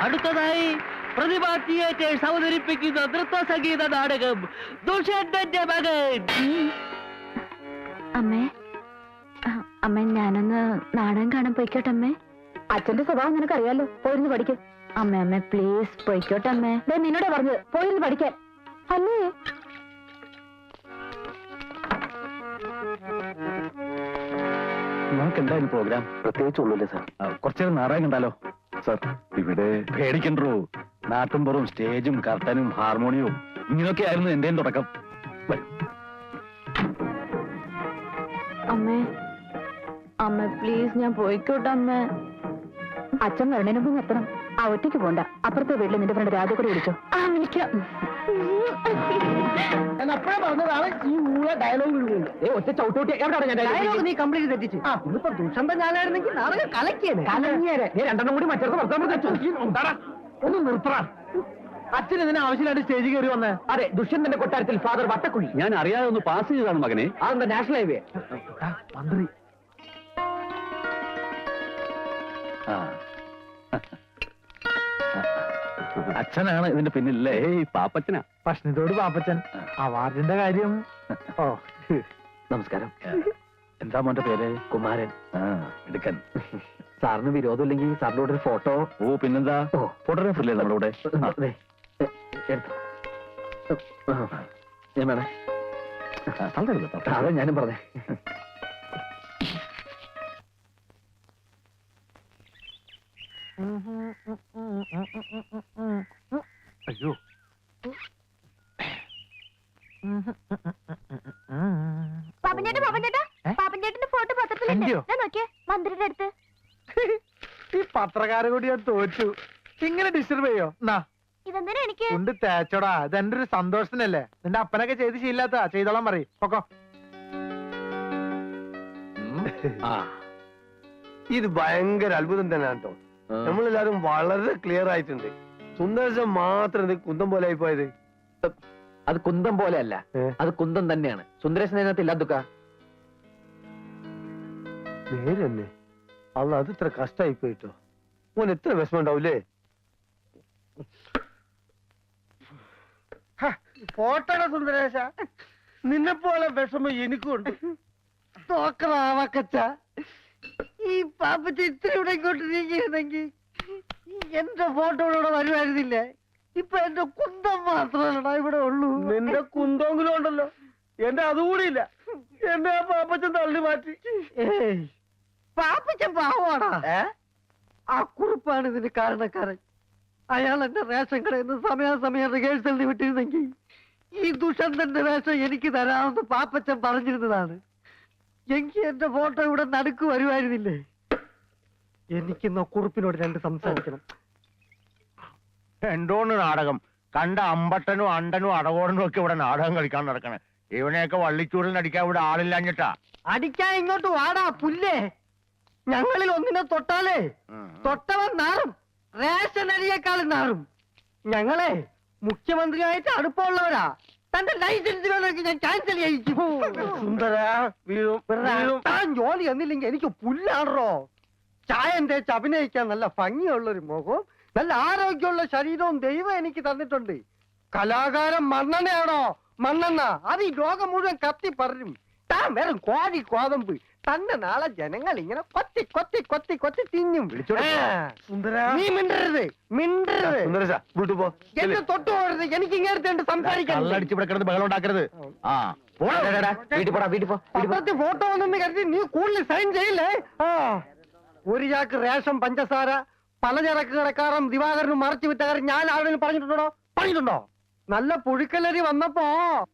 അടുത്തതായി പ്രതിഭ തിയേറ്റേഴ്സ് അവതരിപ്പിക്കുന്ന നൃത്ത സംഗീത നാടകം ദുഷ്യന്തന്റെ മകൻ. അമ്മേ, അമ്മ ഞാനൊന്ന് നാടകം കാണാൻ പോയിക്കോട്ടെ അമ്മേ. അച്ഛന്റെ സ്വഭാവം നിനക്കറിയാലോ, പോയിരുന്നു പഠിക്കും. അമ്മ അമ്മ പ്ലീസ് പോയിക്കോട്ടെ അമ്മേ. നിന്നോടെ പറഞ്ഞത് പോയിരുന്നു പഠിക്കാൻ അല്ലേ? നമുക്ക് എന്തായാലും പ്രോഗ്രാം പ്രത്യേകിച്ചുള്ളൂല്ലേ സാർ? കുറച്ചേരം നാടകം കണ്ടാലോ സാർ? ഇവിടെ പേടിക്കണ്ടോ, നാട്ടുംപുറവും സ്റ്റേജും കർട്ടനും ഹാർമോണിയവും ഇങ്ങനെയൊക്കെ ആയിരുന്നു എന്റെയും തുടക്കം. അമ്മേ അമ്മ പ്ലീസ് ഞാൻ പോയിക്കോട്ടെ അമ്മേ. അച്ഛൻ വരണേന് മുമ്പ് എത്തണം. ആ ഒറ്റയ്ക്ക് പോണ്ട, അപ്പുറത്തെ വീട്ടിൽ നിന്റെ ഫ്രണ്ട് രാജ കൂടെ വിളിച്ചോ. ആ വിളിക്കാം. അപ്പഴേ പറഞ്ഞതാണ് ഈ ഊള ഡയലോഗ് ഒറ്റ ചവിട്ടോട്ടി. എവിടെയാണ് നീ കംപ്ലീറ്റ് തെറ്റിച്ചു? ഇന്നിപ്പോ ദുഷന്ത ഞാനായിരുന്നെങ്കിൽ നാടകം കലക്കിയേനെ. രണ്ടെണ്ണം കൂടി മറ്റൊരു ഒന്ന് നിർത്തറ. അച്ഛൻ ഇതിന് ആവശ്യമായിട്ട് സ്റ്റേജിൽ കയറി വന്നേ? അതെ, ദുഷ്യന്തന്റെ കൊട്ടാരത്തിൽ ഫാദർ വട്ടക്കുഴി. ഞാൻ അറിയാതെ ഒന്ന് പാസ് ചെയ്തതാണ് മകനെ. അതെന്താ നാഷണൽ ഹൈവേ? മന്ത്രി അച്ഛനാണ് ഇതിന്റെ പിന്നില്ലേ? പാപ്പച്ചനാ. ഭക്ഷണത്തോട് പാപ്പച്ചൻ. അവാർഡിന്റെ കാര്യം. ഓ നമസ്കാരം. എന്താ മോന്റെ പേര്? കുമാരൻ. എടുക്കൻ. സാറിന് വിരോധമില്ലെങ്കിൽ സാറിന്റെ കൂടെ ഒരു ഫോട്ടോ. ഓ പിന്നെന്താ, ഫോട്ടോഗ്രാഫർ അല്ലേ നമ്മുടെ കൂടെ? ഞാൻ വേണേ? അതെ ഞാനും പറഞ്ഞേ. അയ്യോ പാപ്പൻചേട്ടന്റെ ഫോട്ടോ പത്രത്തിലുണ്ട്. നോക്കിയേ, മന്ത്രിയുടെ അടുത്ത്. ഈ പത്രക്കാരെ കൂടി ഞാൻ തോറ്റു. ഇങ്ങനെ ഡിസ്റ്റർബ് ചെയ്യോ? ഇതെന്തിനാ എനിക്ക് കൊണ്ട് തേച്ചോടാ, ഇതെന്റെ ഒരു സന്തോഷത്തിനല്ലേ. നിന്റെ അപ്പനൊക്കെ ചെയ്ത് ശീലാത്ത ചെയ്തോളാൻ പറയും. പൊക്കോ. ഇത് ഭയങ്കര അത്ഭുതം തന്നെയാണ് കേട്ടോ. നമ്മളെല്ലാരും വളരെ ക്ലിയർ ആയിട്ടുണ്ട്. സുന്ദരശം മാത്രം ഇത് കുന്തം പോലെ ആയി പോയത്. അത് കുന്തം പോലെ അല്ല, അത് കുന്തം തന്നെയാണ്. സുന്ദരേശൻ അതിനകത്ത് ഇല്ലാതുക്ക. നേരെ തന്നെ. അല്ല, അത് ഇത്ര കഷ്ടമായി പോയിട്ടോ. മോൻ എത്ര വിഷമം ഉണ്ടാവൂലേ? പോട്ടട സുന്ദരേശ, നിന്നെ പോലെ വിഷമം എനിക്കുണ്ട്. തോക്കറാവക്കച്ച. ഈ പാപ്പച്ച ഇത്ര ഇവിടെ ഇങ്ങോട്ട് നീങ്ങിയിരുന്നെങ്കിൽ എന്റെ ഫോട്ടോ ഇവിടെ വരുമായിരുന്നില്ലേ? ഇപ്പൊ എന്റെ കുന്തം മാത്രമല്ലടാ ഇവിടെ ഉള്ളൂ. നിന്റെ കുന്തമെങ്കിലും ഉണ്ടല്ലോ, എന്റെ അതുകൂടി ഇല്ല. എന്റെ ആ പാപ്പച്ചൻ തള്ളി മാറ്റി. പാപ്പച്ചൻ പാവാടാ. ആ കുറിപ്പാണ് ഇതിന് കാരണക്കാരൻ. അയാൾ എന്റെ റേഷൻ കടയിൽ നിന്ന് സമയാസമയം റിഹേഴ്സലിന് വിട്ടിരുന്നെങ്കിൽ ഈ ദുഷന്തന്റെ വേഷം എനിക്ക് തരാമെന്ന് പാപ്പച്ചൻ പറഞ്ഞിരുന്നതാണ്. എങ്കിൽ എന്റെ ഫോട്ടോ ഇവിടെ നടുക്ക് വരുമായിരുന്നില്ലേ? എനിക്കിന്ന് കുറിപ്പിനോട് രണ്ട് സംസാരിക്കണം. എന്തോന്ന് നാടകം? കണ്ട അമ്പട്ടനും അണ്ടനും അടകോടനും ഒക്കെ ഇവിടെ നാടകം കളിക്കാൻ നടക്കണേ. ഇവനെയൊക്കെ വള്ളിച്ചൂടിൽ അടിക്കാൻ ഇവിടെ ആളില്ലാഞ്ഞിട്ടാ. അടിക്കാൻ ഇങ്ങോട്ട് വാടാ പുല്ലേ. ഞങ്ങളിൽ ഒന്നിനെ തൊട്ടാലേ തൊട്ടവൻ നാറും, റേഷൻ അരിയേക്കാളും നാറും. ഞങ്ങളെ മുഖ്യമന്ത്രിയായിട്ട് അടുപ്പമുള്ളവരാ. തന്റെ ലൈസൻസ് വേണമെങ്കിൽ ഞാൻ ക്യാൻസൽ ചെയ്യിക്കും. താൻ ജോലി എന്നില്ലെങ്കിൽ എനിക്ക് പുല്ലാണോ? ചായം തേച്ച് അഭിനയിക്കാൻ നല്ല ഭംഗിയുള്ളൊരു മുഖവും നല്ല ആരോഗ്യമുള്ള ശരീരവും ദൈവം എനിക്ക് തന്നിട്ടുണ്ട്. കലാകാരൻ മണ്ണെണ്ണയാണോ? മണ്ണെണ്ണ അത് ഈ ലോകം മുഴുവൻ കത്തി പറയും. താൻ വെറും കോഴി കോതമ്പ്. തന്നെ നാളെ ജനങ്ങൾ ഇങ്ങനെ കൊത്തി കൊത്തി കൊത്തി കൊത്തി തിന്നും. നീ മിണ്ടരുത്, മിണ്ടരുത്. എന്നെ തൊട്ടു പോകരുത്. എനിക്ക് ഇങ്ങനത്തെ സംസാരിക്കാൻ ബഹളം ഉണ്ടാക്കരുത്. ഫോട്ടോ വന്നെന്ന് കരുതി നീ കൂടുതൽ സൈൻ ചെയ്യില്ലേ? ഒരു ചാക്ക് റേഷൻ പഞ്ചസാര പലചരക്ക് കടക്കാരൻ ദിവാകരനും മറച്ചു വിറ്റ കാര്യം ഞാൻ ആരോടും പറഞ്ഞിട്ടുണ്ടോ? നല്ല പുഴുക്കലരി വന്നപ്പോ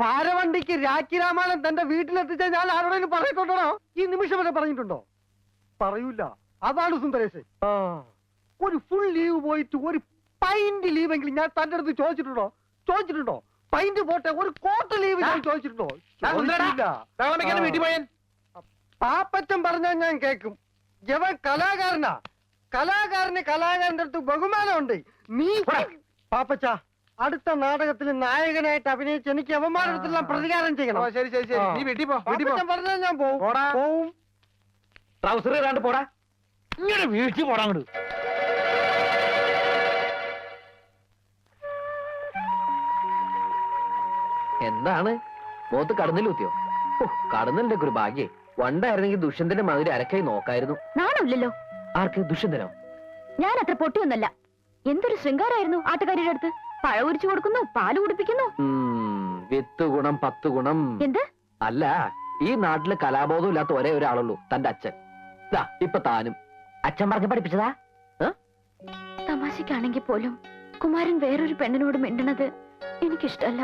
പാരവണ്ടിക്ക് രാഖി രാമായണം തന്റെ വീട്ടിലെത്തിച്ച ഞാൻ ആരോടും പറഞ്ഞിട്ടുണ്ടോ? ഈ നിമിഷം വരെ പറഞ്ഞിട്ടുണ്ടോ? പറയൂല. അതാണ് സുന്ദരേശ്. ഒരു ഫുൾ ലീവ് പോയിട്ട് ഒരു പൈന്റ് ലീവെങ്കിലും ഞാൻ തന്റെ അടുത്ത് ചോദിച്ചിട്ടുണ്ടോ? പൈന്റ് പോട്ടെ, ഒരു കോട്ട് ലീവ് ഞാൻ ചോദിച്ചിട്ടുണ്ടോ? പാപ്പച്ചൻ പറഞ്ഞാൽ ഞാൻ കേക്കും. ഇവൻ കലാകാരനാ. കലാകാരന്റെ അടുത്ത് ബഹുമാനമുണ്ട്. നീ പാപ്പച്ച അടുത്ത നാടകത്തിൽ നായകനായിട്ട് അഭിനയിച്ച് എനിക്ക് അവന്മാരുടെ അടുത്തെല്ലാം പ്രതികാരം ചെയ്യണം. ശരി ശരി ശരി, നീ വീട്ടിൽ പോ. പറഞ്ഞാൽ ഞാൻ പോവും. ട്രൗസർ ഇടാണ്ട് പോടാ. ഇങ്ങനെ വീഴ്ച പോടാ. അങ്ങോട്ട് എന്താണ് മുഖത്ത് കടന്നിലൂത്തിയോ? കടന്നലിന്റെ ഒരു ഭാഗ്യേ. വണ്ടായിരുന്നെങ്കിൽ ദുഷ്യന്തന്റെ മാതിരി അരക്കൈ നോക്കായിരുന്നു. നാണമില്ലല്ലോ. ആർക്ക്? ദുഷ്യന്തനോ? ഞാൻ അത്ര പൊട്ടിയൊന്നല്ല. എന്തൊരു ശൃംഗാരായിരുന്നു ആട്ടുകാരിയുടെ അടുത്ത്. പഴം ഉരിച്ചു കൊടുക്കുന്നു, പാല് കുടിപ്പിക്കുന്നു. വിത്ത് ഗുണം 10 ഗുണം. എന്ത്? അല്ല, ഈ നാട്ടില് കലാബോധം ഇല്ലാത്ത ഒരേ ഒരാളുള്ളൂ, തന്റെ അച്ഛൻ. ഇപ്പൊ താനും അച്ഛൻ പറഞ്ഞ് പഠിപ്പിച്ചതാ. തമാശക്കാണെങ്കിൽ പോലും കുമാരൻ വേറൊരു പെണ്ണിനോട് മിണ്ടണത് എനിക്കിഷ്ടല്ല.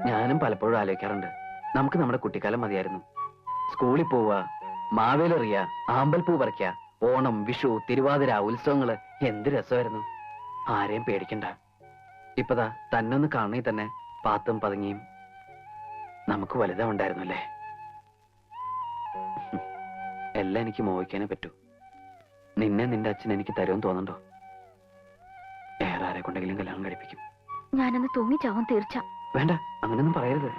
ഞാനും പലപ്പോഴും ആലോചിക്കാറുണ്ട്, നമുക്ക് നമ്മുടെ കുട്ടിക്കാലം മതിയായിരുന്നു. സ്കൂളിൽ പോവുക, മാവേലെറിയ, ആമ്പൽപ്പൂ പറിക്കുക, ഓണം, വിഷു, തിരുവാതിര, ഉത്സവങ്ങള് എന്ത് രസമായിരുന്നു. ആരെയും പേടിക്കണ്ട. ഇപ്പതാ തന്നൊന്ന് കാണണേ തന്നെ പാത്തും പതുങ്ങിയും നമുക്ക് വലുതാ ഉണ്ടായിരുന്നു അല്ലേ. എല്ലാം എനിക്ക് മോഹിക്കാനേ പറ്റൂ. നിന്നെ നിന്റെ അച്ഛൻ എനിക്ക് തരുമെന്ന് തോന്നുന്നുണ്ടോ? വേറെ ആരെ കൊണ്ടെങ്കിലും കല്യാണം കഴിപ്പിക്കും. ഞാനന്ന് തൂങ്ങിച്ചാവും തീർച്ച. വേണ്ട, അങ്ങനെയൊന്നും പറയരുത്.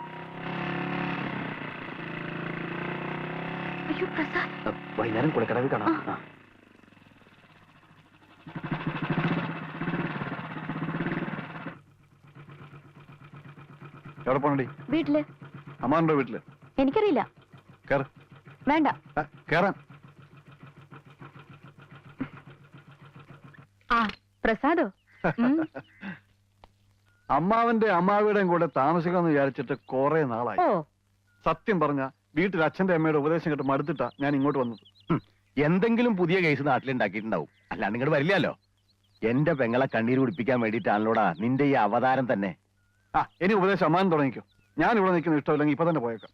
അയ്യോ പ്രസാദ്, വൈകുന്നേരം കുളിക്കടവിൽ കാണാം. എവിടെ പോണടി? വീട്ടില്. അമ്മാനുണ്ടോ വീട്ടില്? എനിക്കറിയില്ല. കേറ്. വേണ്ട. കേറാൻ. ആ പ്രസാദോ? അമ്മാവന്റെ അമ്മാവിയുടെയും കൂടെ താമസിക്കാന്ന് വിചാരിച്ചിട്ട് കുറെ നാളായി. സത്യം പറഞ്ഞ വീട്ടിൽ അച്ഛന്റെ അമ്മയുടെ ഉപദേശം കേട്ട് മടുത്തിട്ടാ ഞാൻ ഇങ്ങോട്ട് വന്നത്. എന്തെങ്കിലും പുതിയ കേസ് നാട്ടിലുണ്ടാക്കിയിട്ടുണ്ടാവും, അല്ലാണ്ട് ഇങ്ങോട്ട് വരില്ലല്ലോ. എന്റെ പെങ്ങളെ കണ്ണീര് കുടിപ്പിക്കാൻ വേണ്ടിയിട്ടാണല്ലോടാ നിന്റെ ഈ അവതാരം തന്നെ. ഇനി ഉപദേശം അമ്മാൻ തുടങ്ങിക്കോ. ഞാൻ ഇവിടെ നിൽക്കുന്ന ഇഷ്ടമില്ലെങ്കിൽ ഇപ്പൊ തന്നെ പോയേക്കാം.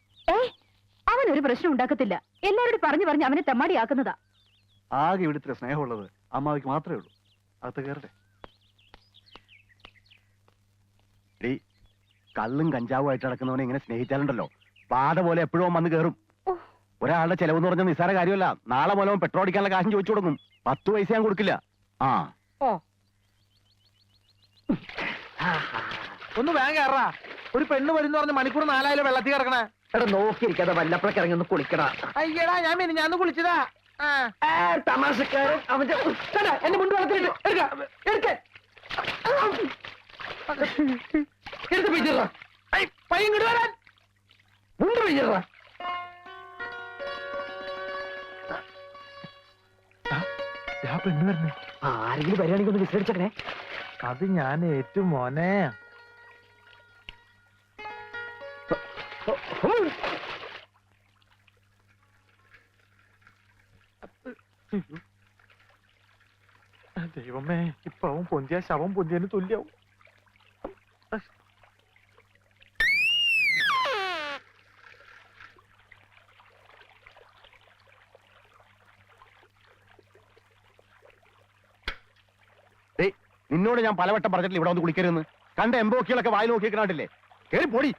അവനൊരു പ്രശ്നം ഉണ്ടാക്കത്തില്ല. എല്ലാവരോടും പറഞ്ഞു പറഞ്ഞ് അവനെ തെമ്മാടിയാക്കുന്നതാ. ആകെ ഇവിടുത്തെ സ്നേഹമുള്ളത് അമ്മാവിക്ക് മാത്രമേ ഉള്ളൂ. അകത്ത് കയറട്ടെ. കള്ളും കഞ്ചാവും ആയിട്ട് നടക്കുന്നവനെ ഇങ്ങനെ സ്നേഹിച്ചാലുണ്ടല്ലോ, പാത പോലെ എപ്പോഴും വന്ന് കയറും. ഒരാളുടെ ചെലവെന്ന് പറഞ്ഞ നിസ്സാര കാര്യമല്ല. നാളെ മൂലം പെട്രോൾ അടിക്കാനുള്ള കാശും ചോദിച്ചു കൊടുക്കും. 10 പൈസ ഞാൻ കൊടുക്കില്ല. ഒന്ന് വേഗം കയറാ. ഒരു പെണ്ണ് വരുന്ന പറഞ്ഞ മണിക്കൂർ 4 വെള്ളത്തിൽ കിടക്കണേ. എടാ നോക്കിയിരിക്കാതെ വല്ലപ്പോഴൊക്കെ ഇറങ്ങി ഒന്ന് കുളിക്കടാ. അയ്യടാ, ഞാൻ കുളിച്ചതാ. തമാശക്കാരൻ അവന്റെ എന്നെ മുണ്ട് വളർത്തിട്ട് പയ്യൻ വരാൻ മുണ്ട് പെയ്യറാ. പെണ്ണ് വരണേ. ആരെങ്കിലും വരികയാണെങ്കിൽ ഒന്ന് വിസ്തരിച്ചേ. അത് ഞാൻ ഏറ്റവും മോനെ. ദൈവമേ, ഇപ്പൊ അവൻ പൊന്തിയ ശവം പൊന്തിയതിന് തുല്യാവും. നിന്നോട് ഞാൻ പലവട്ടം പറഞ്ഞിട്ടില്ല ഇവിടെ വന്ന് കുളിക്കരുതെന്ന്. കണ്ട എംബോക്കികളൊക്കെ വായി നോക്കിക്കണ്ടില്ലേ? കേറി പൊടി.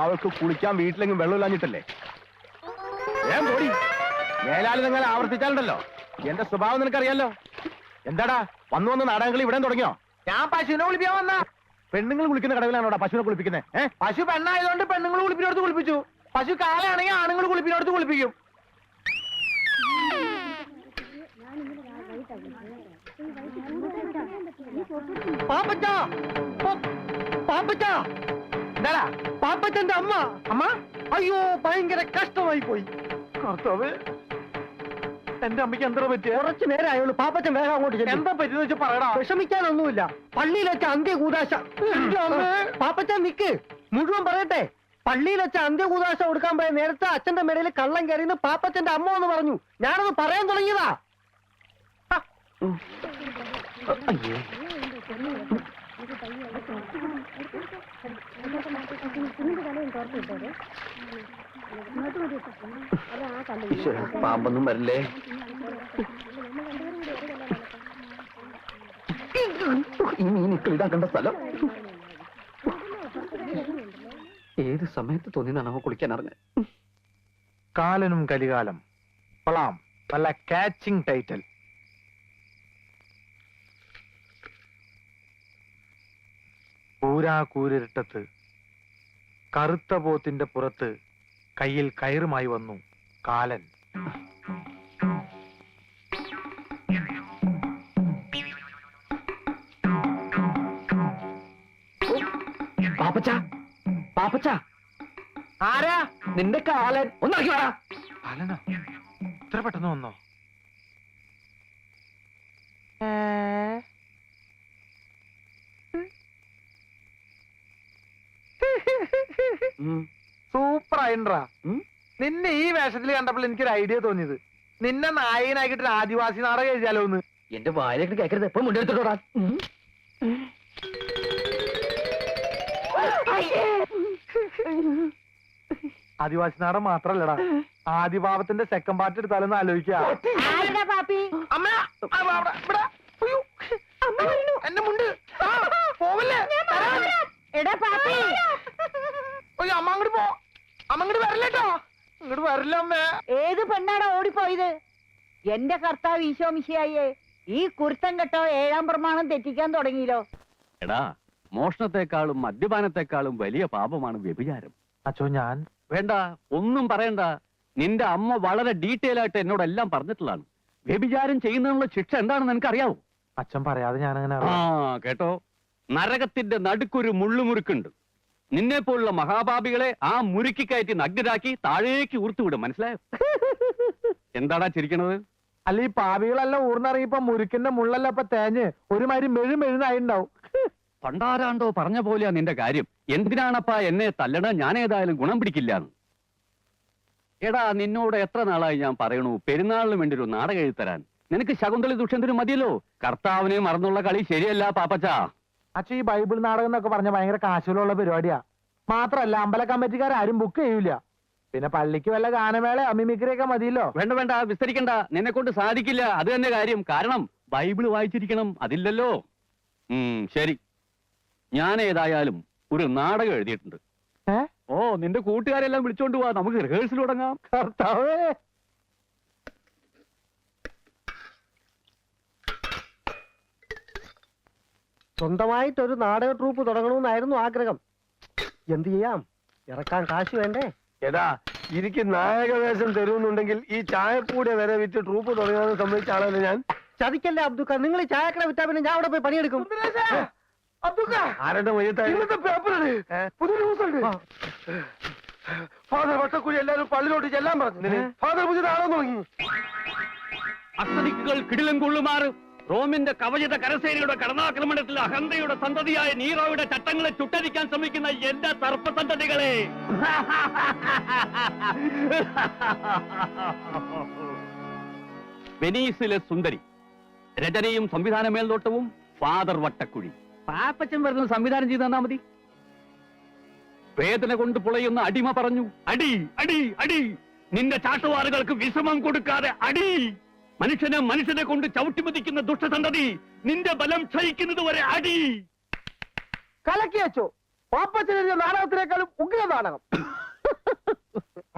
അവൾക്ക് കുളിക്കാൻ വീട്ടിലെങ്കിലും വെള്ളമില്ലാഞ്ഞിട്ടല്ലേ? പൊടി. മേലാലി നിങ്ങൾ ആവർത്തിച്ചാലുണ്ടല്ലോ എന്റെ സ്വഭാവം നിനക്കറിയാലോ. എന്താടാ വന്ന് നാടകങ്ങൾ ഇവിടെ തുടങ്ങിയോ? ഞാൻ പശുവിനെ കുളിപ്പിക്കാൻ വന്ന. പെണ്ണുങ്ങൾ കുളിക്കുന്ന കടവിലാണോടാ പശുവിനെ കുളിപ്പിക്കുന്നത്? പശു പെണ്ണായതുകൊണ്ട് പെണ്ണുങ്ങൾ കുളിപ്പിനോടത്ത് കുളിപ്പിച്ചു. പശു കാളയാണെങ്കിൽ ആണുങ്ങൾ കുളിപ്പിനോടത്ത് കുളിപ്പിക്കും. പാപ്പച്ചന്റെ അമ്മ. അയ്യോ, ഭയങ്കര കഷ്ടമായി പോയി. കർത്താവ്, എന്റെ അമ്മയ്ക്ക് എന്താ പറ്റിയ? കുറച്ചു നേരം ആയുള്ളൂ. പാപ്പച്ചൻ വേഗം അങ്ങോട്ട് ചെല്ലും. എന്താ പറ്റിയെന്ന് വെച്ചാൽ പറയടാ. വിഷമിക്കാനൊന്നുമില്ല. പള്ളിയിൽ വെച്ച അന്ത്യകൂദാശ. പാപ്പച്ചൻ നിക്ക്, മുഴുവൻ പറയട്ടെ. പള്ളിയിൽ വെച്ച അന്ത്യകൂദാശ കൊടുക്കാൻ പോയ നേരത്തെ അച്ഛന്റെ മേടയിൽ കള്ളം കയറിയെന്ന് പാപ്പച്ചന്റെ അമ്മ എന്ന് പറഞ്ഞു. ഞാനത് പറയാൻ തുടങ്ങിയതാ. പാമ്പൊന്നും വരില്ലേ? ഈ മീനിക്കളിടാൻ കണ്ട സ്ഥലം ഏത് സമയത്ത് തോന്നിയതാണ് അവ കുളിക്കാൻ അറിഞ്ഞത്. കാലനും കലികാലം കൊള്ളാം. നല്ല കാച്ചിങ് ടൈറ്റിൽ. കൂരിരുട്ടത്ത് കറുത്ത പോത്തിന്റെ പുറത്ത് കയ്യിൽ കയറുമായി വന്നു കാലൻ. പാപ്പച്ച പാപ്പച്ച ആരാ? നിന്റെ കാലൻ ഒന്നിറക്കി വേടാ. അലനോ ഇത്ര പെട്ടെന്ന് വന്നോ? സൂപ്പർ ആയിട്ടാ. നിന്നെ ഈ വേഷത്തിൽ കണ്ടപ്പോൾ എനിക്കൊരു ഐഡിയ തോന്നിയത്, നിന്നെ നായകനാക്കിട്ട് ആദിവാസി നാടകം എഴുതിയാലോ എന്ന്. എന്റെ വായിലേക്ക് കേൾക്കരുത്, എപ്പോഴും മുണ്ടെടുത്തോടാ. ആദിവാസി നാടകം മാത്രല്ലടാ, ആദിഭാവത്തിന്റെ സെക്കൻഡ് പാർട്ട് എടുത്താലൊന്ന് ആലോചിക്കാ. അമ്മ എന്നെ മുണ്ട് പോവല്ലേ? അമ്മ അങ്ങോട്ട് പോ, അമ്മ അങ്ങോട്ട് വരല്ലേട്ടോ, ഇങ്ങോട്ട് വരില്ല അമ്മേ. ഏത് പെണ്ണാടാ ഓടിപ്പോയത്? എന്റെ കർത്താവ് ഈശോ മിശിഹായേ, ഈ കുരുത്തം കെട്ടോ 7-ാം പ്രമാണം തെറ്റിക്കാൻ തുടങ്ങിയല്ലോ. എടാ, മോഷണത്തെക്കാളും മദ്യപാനത്തെക്കാളും വലിയ പാപമാണ് വ്യഭിചാരം. അച്ചോ ഞാൻ വേണ്ട, ഒന്നും പറയണ്ട. നിന്റെ അമ്മ വളരെ ഡീറ്റെയിൽ ആയിട്ട് എന്നോടെല്ലാം പറഞ്ഞിട്ടുള്ളതാണ്. വ്യഭിചാരം ചെയ്യുന്നതിനുള്ള ശിക്ഷ എന്താണെന്ന് നിനക്കറിയാവോ? അച്ഛൻ പറയാതെ ഞാനങ്ങനെ ആ കേട്ടോ, നരകത്തിന്റെ നടുക്കൊരു മുള്ളുമുറുക്കുണ്ട്. നിന്നെ പോലുള്ള മഹാപാപികളെ ആ മുറുക്കി കയറ്റി നഗ്നരാക്കി താഴേക്ക് ഊർത്തുവിടും, മനസ്സിലായോ? എന്താടാ ചിരിക്കണത്? അല്ല, ഈ പാപികളെല്ലാം ഊർന്നിറങ്ങിയപ്പോ മുരുക്കിന്റെ മുള്ളല്ല ഇപ്പൊ തേഞ്ഞ് ഒരുമാതിരി മെഴുമെഴുന്നായിണ്ടാവും. പണ്ടാരാണ്ടോ പറഞ്ഞ പോലെയാ നിന്റെ കാര്യം. എന്തിനാണപ്പാ എന്നെ തല്ലണ? ഞാൻ ഏതായാലും ഗുണം പിടിക്കില്ലാന്ന്. എടാ, നിന്നോട് എത്ര നാളായി ഞാൻ പറയണു പെരുന്നാളിന് വേണ്ടി ഒരു നാടകം എഴുതരാൻ. നിനക്ക് ശകുന്തളി ദുഷ്യന്തനും മതിയല്ലോ. കർത്താവിനെ മറന്നുള്ള കളി ശരിയല്ല പാപ്പച്ച. അച്ഛൻ ഈ ബൈബിൾ നാടകം എന്നൊക്കെ പറഞ്ഞ ഭയങ്കര കാശുള്ള പരിപാടിയാ. മാത്രല്ല അമ്പല കമ്മിറ്റിക്കാരും ബുക്ക് ചെയ്യൂല. പിന്നെ പള്ളിക്ക് വല്ല ഗാനമേള അമിമിക്രിയൊക്കെ മതിയല്ലോ. വേണ്ട വേണ്ട, വിസ്തരിക്കണ്ട. നിന്നെ കൊണ്ട് സാധിക്കില്ല, അത് തന്നെ കാര്യം. കാരണം ബൈബിള് വായിച്ചിരിക്കണം, അതില്ലല്ലോ. ശരി, ഞാൻ ഏതായാലും ഒരു നാടകം എഴുതിയിട്ടുണ്ട്. ഓ, നിന്റെ കൂട്ടുകാരെല്ലാം വിളിച്ചോണ്ട് പോവാ, നമുക്ക് റിഹേഴ്സൽ തുടങ്ങാം. കർത്താവേ, സ്വന്തമായിട്ടൊരു നാടക ട്രൂപ്പ് തുടങ്ങണമെന്നായിരുന്നു ആഗ്രഹം. എന്ത് ചെയ്യാം, ഇറക്കാൻ കാശ് വേണ്ടേ? എടാ, എനിക്ക് നായകവേഷം തരുമെന്നുണ്ടെങ്കിൽ ഈ ചായപ്പൂടെ വരെ വിറ്റ് ട്രൂപ്പ് തുടങ്ങാൻ സമ്മതിച്ച ആളല്ലേ ഞാൻ. ചതിക്കല്ലേ അബ്ദുക്ക, നിങ്ങൾ ഈ ചായക്കട വിറ്റാ പിന്നെ ഞാൻ അവിടെ പോയി പണിയെടുക്കും. ആരുടെ മയ്യത്തായി പുതിയ ന്യൂസ് ഉണ്ട്. ഫാദർ വട്ടക്കുഴി എല്ലാരും പള്ളിയിലോട്ട് ചെല്ലാൻ പറഞ്ഞു. ഫാദർ പുതിയ നാടകം തുടങ്ങി. അസ്തനിക്കുകൾ കിടിലം കൊള്ളുമാറ് റോമിന്റെ കവചിത കരസേനയുടെ കടന്നാക്രമണത്തിൽ അഹന്തയുടെ സന്തതിയായ നീറോയുടെ ചട്ടങ്ങളെ ചുട്ടരിക്കാൻ ശ്രമിക്കുന്ന എന്റെ സർപ്പസന്തതികളെ, വെനീസിലെ സുന്ദരി, രചനയും സംവിധാന മേൽനോട്ടവും ഫാദർ വട്ടക്കുഴി. പാപ്പച്ചൻ വരുന്ന സംവിധാനം ചെയ്ത് തന്നാ മതി. വേദന കൊണ്ട് പുളയുന്ന അടിമ പറഞ്ഞു, അടി അടി അടി, നിന്റെ ചാട്ടുവാറുകൾക്ക് വിശ്രമം കൊടുക്കാതെ അടി. മനുഷ്യനെ കൊണ്ട് ചവിട്ടിമതിക്കുന്ന ദുഷ്ടസന്തതി, നിന്റെ ബലം ക്ഷയിക്കുന്നത് വരെ അടി. കലക്കി വെച്ചോ, പാപ്പച്ചനെഴുതിയ നാടകത്തിനേക്കാളും ഉഗ്ര നാടകം.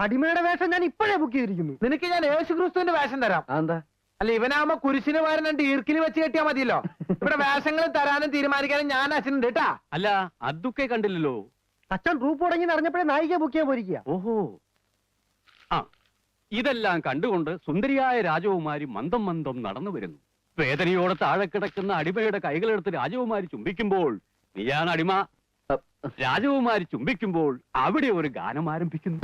അടിമയുടെ വേഷം ഞാൻ ഇപ്പോഴേ ബുക്ക് ചെയ്തിരിക്കുന്നു. നിനക്ക് ഞാൻ യേശുക്രിസ്തുവിന്റെ വേഷം തരാം. എന്താ? അല്ല, ഇവനാവുമ്പോ കുരിശിന് പകരം രണ്ട് ഈർക്കിലി വെച്ച് കെട്ടിയാ മതിയല്ലോ. ഇവിടെ വേഷങ്ങൾ തരാനും തീരുമാനിക്കാനും ഞാൻ അച്ഛനുണ്ട് കേട്ടാ. അല്ല, അതൊക്കെ കണ്ടില്ലല്ലോ. അച്ഛൻ ട്രൂപ്പ് തുടങ്ങി അറിഞ്ഞപ്പോഴേ നായിക ബുക്ക് ചെയ്യാൻ പോയിരിക്കുക. ഓഹോ, ആ, ഇതെല്ലാം കണ്ടുകൊണ്ട് സുന്ദരിയായ രാജകുമാരി മന്ദം മന്ദം നടന്നു വരുന്നു. വേദനയോടെ താഴെ കിടക്കുന്ന അടിമയുടെ കൈകളെടുത്ത് രാജകുമാരി ചുംബിക്കുമ്പോൾ, നീയാണ് അടിമ. രാജകുമാരി ചുംബിക്കുമ്പോൾ അവിടെ ഒരു ഗാനം ആരംഭിക്കുന്നു.